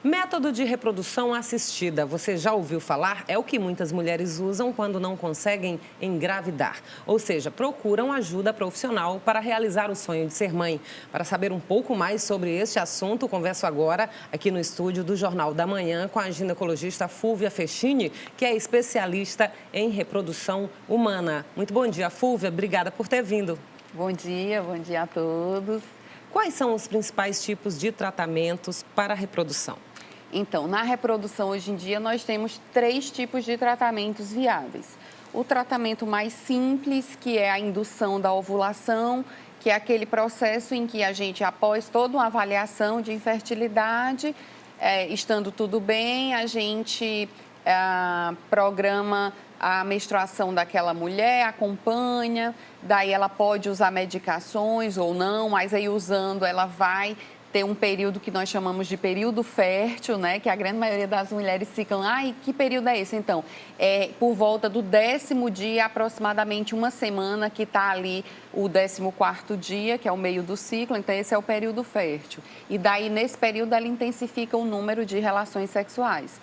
Método de reprodução assistida, você já ouviu falar? É o que muitas mulheres usam quando não conseguem engravidar. Ou seja, procuram ajuda profissional para realizar o sonho de ser mãe. Para saber um pouco mais sobre este assunto, converso agora aqui no estúdio do Jornal da Manhã com a ginecologista Fúvia Fechini, que é especialista em reprodução humana. Muito bom dia, Fúvia. Obrigada por ter vindo. Bom dia a todos. Quais são os principais tipos de tratamentos para a reprodução? Então, na reprodução hoje em dia nós temos 3 tipos de tratamentos viáveis. O tratamento mais simples, que é a indução da ovulação, que é aquele processo em que a gente, após toda uma avaliação de infertilidade, estando tudo bem, a gente programa a menstruação daquela mulher, acompanha, daí ela pode usar medicações ou não, mas aí usando ela vai ter um período que nós chamamos de período fértil, né? Que a grande maioria das mulheres ficam, ai, que período é esse? Então, é por volta do 10º dia, aproximadamente uma semana, que está ali o 14º dia, que é o meio do ciclo, então esse é o período fértil. E daí, nesse período, ela intensifica o número de relações sexuais.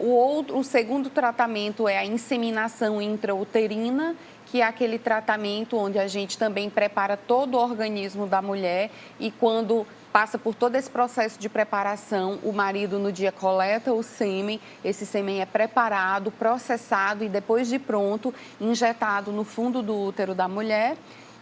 O segundo tratamento é a inseminação intrauterina, que é aquele tratamento onde a gente também prepara todo o organismo da mulher e quando passa por todo esse processo de preparação, o marido no dia coleta o sêmen, esse sêmen é preparado, processado e depois de pronto, injetado no fundo do útero da mulher.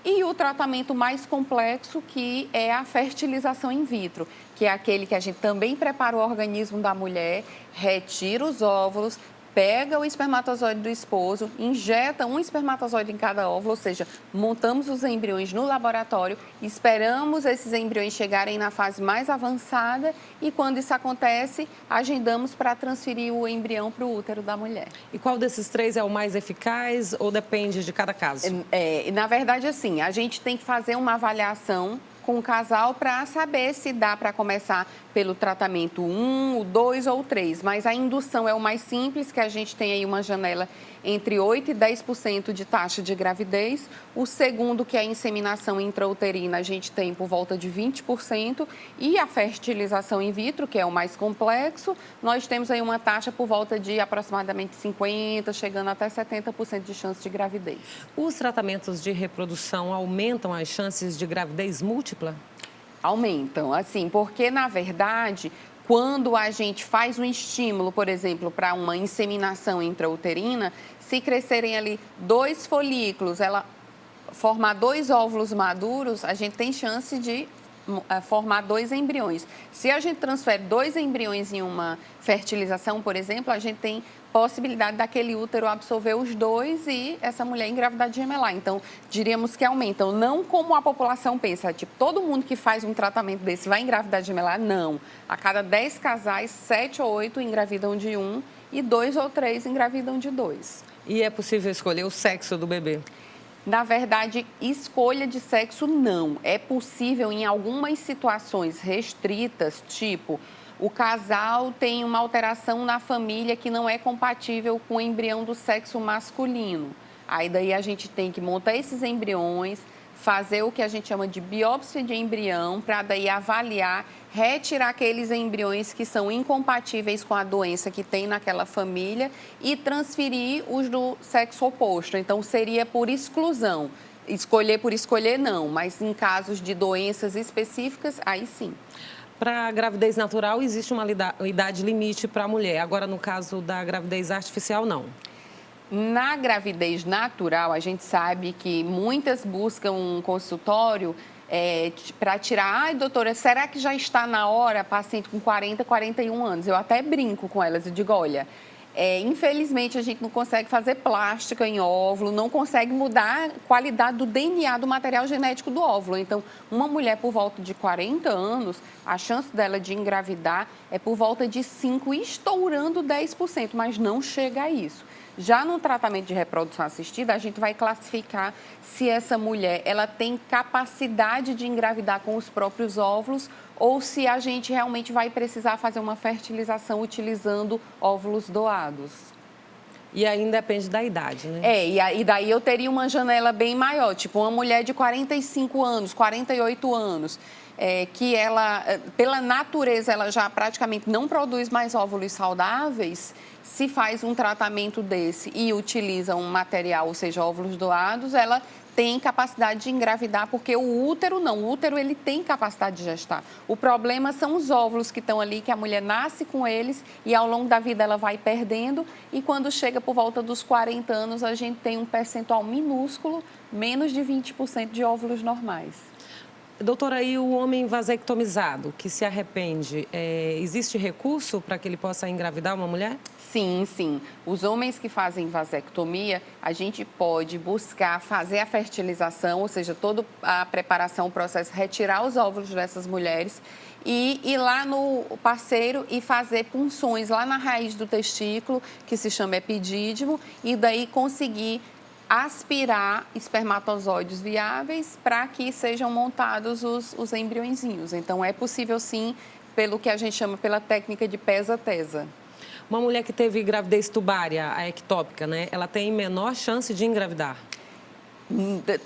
E o tratamento mais complexo, que é a fertilização in vitro, que é aquele que a gente também prepara o organismo da mulher, retira os óvulos, pega o espermatozoide do esposo, injeta um espermatozoide em cada óvulo, ou seja, montamos os embriões no laboratório, esperamos esses embriões chegarem na fase mais avançada e quando isso acontece, agendamos para transferir o embrião para o útero da mulher. E qual desses 3 é o mais eficaz ou depende de cada caso? Na verdade, assim, a gente tem que fazer uma avaliação com o casal para saber se dá para começar pelo tratamento 1, o 2 ou o 3. Mas a indução é o mais simples, que a gente tem aí uma janela entre 8% e 10% de taxa de gravidez. O segundo, que é a inseminação intrauterina, a gente tem por volta de 20%. E a fertilização in vitro, que é o mais complexo, nós temos aí uma taxa por volta de aproximadamente 50%, chegando até 70% de chance de gravidez. Os tratamentos de reprodução aumentam as chances de gravidez múltipla? Aumentam, assim, porque, na verdade, quando a gente faz um estímulo, por exemplo, para uma inseminação intrauterina, se crescerem ali 2 folículos, ela formar 2 óvulos maduros, a gente tem chance de formar 2 embriões. Se a gente transfere 2 embriões em uma fertilização, por exemplo, a gente tem possibilidade daquele útero absorver os 2 e essa mulher engravidar de gemelar. Então, diríamos que aumentam. Não como a população pensa, tipo, todo mundo que faz um tratamento desse vai engravidar de gemelar? Não. A cada 10 casais, 7 ou 8 engravidam de 1 e 2 ou 3 engravidam de 2. E é possível escolher o sexo do bebê? Na verdade, escolha de sexo não. É possível em algumas situações restritas, tipo, o casal tem uma alteração na família que não é compatível com o embrião do sexo masculino. Aí daí a gente tem que montar esses embriões, fazer o que a gente chama de biópsia de embrião, para daí avaliar, retirar aqueles embriões que são incompatíveis com a doença que tem naquela família e transferir os do sexo oposto. Então, seria por exclusão. Escolher por escolher, não, mas em casos de doenças específicas, aí sim. Para a gravidez natural, existe uma idade limite para a mulher. Agora, no caso da gravidez artificial, não. Na gravidez natural, a gente sabe que muitas buscam um consultório para tirar. Ai, doutora, será que já está na hora? Paciente com 40, 41 anos. Eu até brinco com elas e digo, olha, infelizmente a gente não consegue fazer plástica em óvulo, não consegue mudar a qualidade do DNA do material genético do óvulo. Então, uma mulher por volta de 40 anos, a chance dela de engravidar é por volta de 5%, estourando 10%, mas não chega a isso. Já no tratamento de reprodução assistida, a gente vai classificar se essa mulher ela tem capacidade de engravidar com os próprios óvulos ou se a gente realmente vai precisar fazer uma fertilização utilizando óvulos doados. E ainda depende da idade, né? E daí eu teria uma janela bem maior, tipo uma mulher de 45 anos, 48 anos, que ela, pela natureza, ela já praticamente não produz mais óvulos saudáveis, se faz um tratamento desse e utiliza um material, ou seja, óvulos doados, ela tem capacidade de engravidar, porque o útero não. O útero, ele tem capacidade de gestar. O problema são os óvulos que estão ali, que a mulher nasce com eles e ao longo da vida ela vai perdendo. E quando chega por volta dos 40 anos, a gente tem um percentual minúsculo, menos de 20% de óvulos normais. Doutora, e o homem vasectomizado, que se arrepende, existe recurso para que ele possa engravidar uma mulher? Sim, sim. Os homens que fazem vasectomia, a gente pode buscar fazer a fertilização, ou seja, toda a preparação, o processo, retirar os óvulos dessas mulheres e ir lá no parceiro e fazer punções lá na raiz do testículo, que se chama epidídimo, e daí conseguir aspirar espermatozoides viáveis para que sejam montados os embriõezinhos. Então, é possível sim, pelo que a gente chama pela técnica de pesa-tesa. Uma mulher que teve gravidez tubária, a ectópica, né? Ela tem menor chance de engravidar?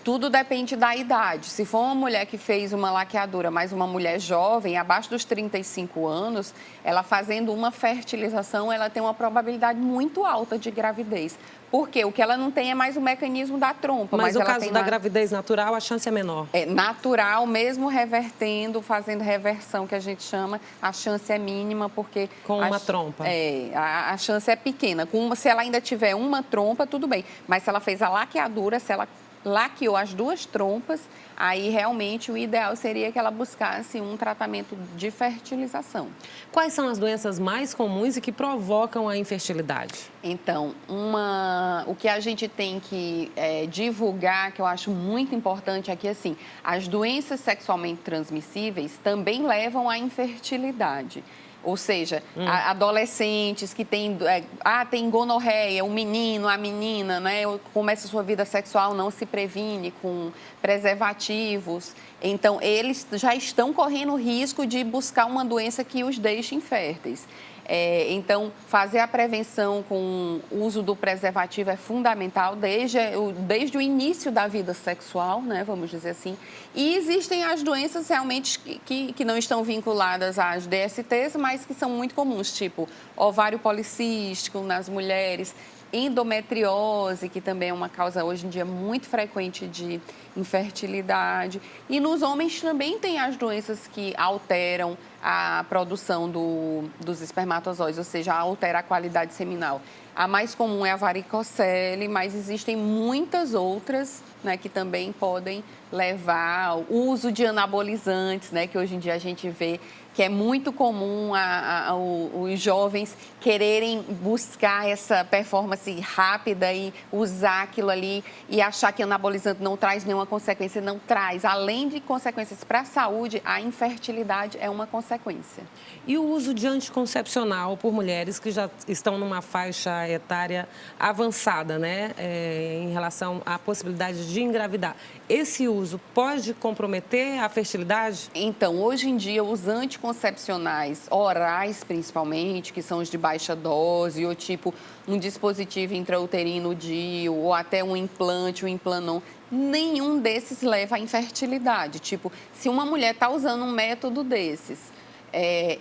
Tudo depende da idade. Se for uma mulher que fez uma laqueadura, mas uma mulher jovem, abaixo dos 35 anos, ela fazendo uma fertilização, ela tem uma probabilidade muito alta de gravidez. Porque o que ela não tem é mais o mecanismo da trompa. Mas no ela caso da gravidez natural, a chance é menor? É natural, mesmo revertendo, fazendo reversão, que a gente chama, a chance é mínima, porque... Com uma trompa? A chance é pequena. Se ela ainda tiver uma trompa, tudo bem. Mas se ela fez a laqueadura, se ela laqueou as duas trompas, aí realmente o ideal seria que ela buscasse um tratamento de fertilização. Quais são as doenças mais comuns e que provocam a infertilidade? Então, o que a gente tem que divulgar, que eu acho muito importante aqui, assim, as doenças sexualmente transmissíveis também levam à infertilidade. Ou seja, adolescentes que têm tem gonorreia, o menino, a menina, né, começa a sua vida sexual, não se previne com preservativos. Então, eles já estão correndo o risco de buscar uma doença que os deixe inférteis. Então, fazer a prevenção com o uso do preservativo é fundamental desde o início da vida sexual, né, vamos dizer assim. E existem as doenças realmente que não estão vinculadas às DSTs, mas que são muito comuns, tipo ovário policístico nas mulheres, endometriose, que também é uma causa hoje em dia muito frequente de infertilidade. E nos homens também tem as doenças que alteram a produção dos espermatozoides, ou seja, altera a qualidade seminal. A mais comum é a varicocele, mas existem muitas outras, né, que também podem levar ao uso de anabolizantes, né, que hoje em dia a gente vê que é muito comum os jovens quererem buscar essa performance rápida e usar aquilo ali e achar que anabolizante não traz nenhuma consequência. Não traz. Além de consequências para a saúde, a infertilidade é uma consequência. E o uso de anticoncepcional por mulheres que já estão numa faixa etária avançada, né, em relação à possibilidade de engravidar. Esse uso pode comprometer a fertilidade? Então, hoje em dia, os anticoncepcionais orais, principalmente, que são os de baixa dose, ou tipo um dispositivo intrauterino DIU, ou até um implante, um implanon, nenhum desses leva à infertilidade. Tipo, se uma mulher está usando um método desses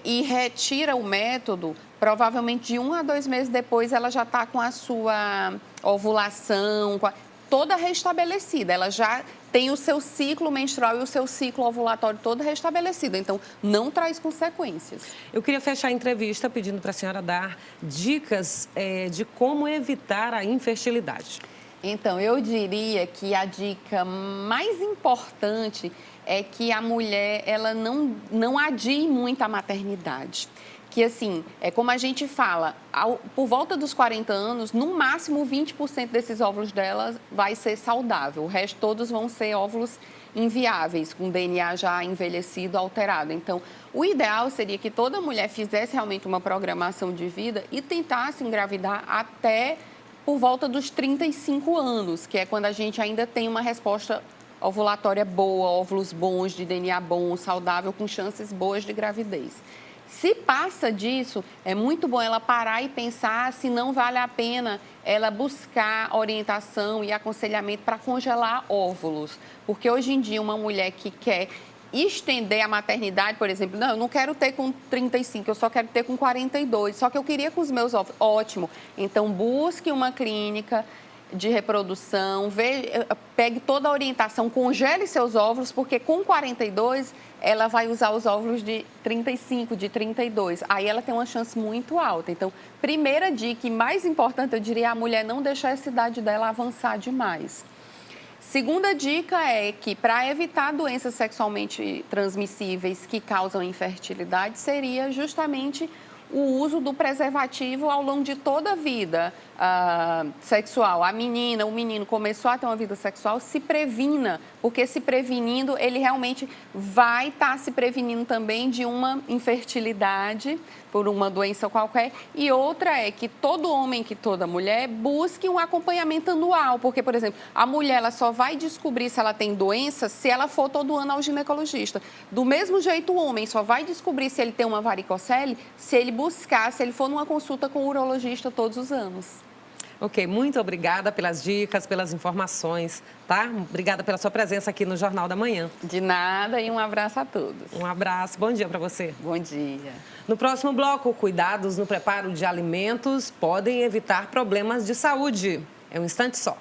e retira o método, provavelmente de 1 a 2 meses depois ela já está com a sua ovulação toda restabelecida. Ela já tem o seu ciclo menstrual e o seu ciclo ovulatório todo restabelecido. Então, não traz consequências. Eu queria fechar a entrevista pedindo para a senhora dar dicas de como evitar a infertilidade. Então, eu diria que a dica mais importante é que a mulher ela não adie muito a maternidade. Que, assim, é como a gente fala, por volta dos 40 anos, no máximo 20% desses óvulos dela vai ser saudável. O resto todos vão ser óvulos inviáveis, com DNA já envelhecido, alterado. Então, o ideal seria que toda mulher fizesse realmente uma programação de vida e tentasse engravidar até por volta dos 35 anos, que é quando a gente ainda tem uma resposta ovulatória boa, óvulos bons, de DNA bom, saudável, com chances boas de gravidez. Se passa disso, é muito bom ela parar e pensar se não vale a pena ela buscar orientação e aconselhamento para congelar óvulos. Porque hoje em dia uma mulher que quer estender a maternidade, por exemplo, não, eu não quero ter com 35, eu só quero ter com 42, só que eu queria com os meus óvulos. Ótimo. Então, busque uma clínica de reprodução, pegue toda a orientação, congele seus óvulos, porque com 42 ela vai usar os óvulos de 35, de 32. Aí ela tem uma chance muito alta. Então, primeira dica e mais importante, eu diria, a mulher não deixar essa idade dela avançar demais. Segunda dica é que, para evitar doenças sexualmente transmissíveis que causam infertilidade, seria justamente o uso do preservativo ao longo de toda a vida sexual. A menina, o menino começou a ter uma vida sexual, se previna, porque se prevenindo, ele realmente vai estar se prevenindo também de uma infertilidade por uma doença qualquer. E outra é que todo homem, que toda mulher, busque um acompanhamento anual, porque, por exemplo, a mulher ela só vai descobrir se ela tem doença se ela for todo ano ao ginecologista. Do mesmo jeito, o homem só vai descobrir se ele tem uma varicocele se ele buscar, se ele for numa consulta com o urologista todos os anos. Ok, muito obrigada pelas dicas, pelas informações, tá? Obrigada pela sua presença aqui no Jornal da Manhã. De nada e um abraço a todos. Um abraço, bom dia para você. Bom dia. No próximo bloco, cuidados no preparo de alimentos podem evitar problemas de saúde. É um instante só.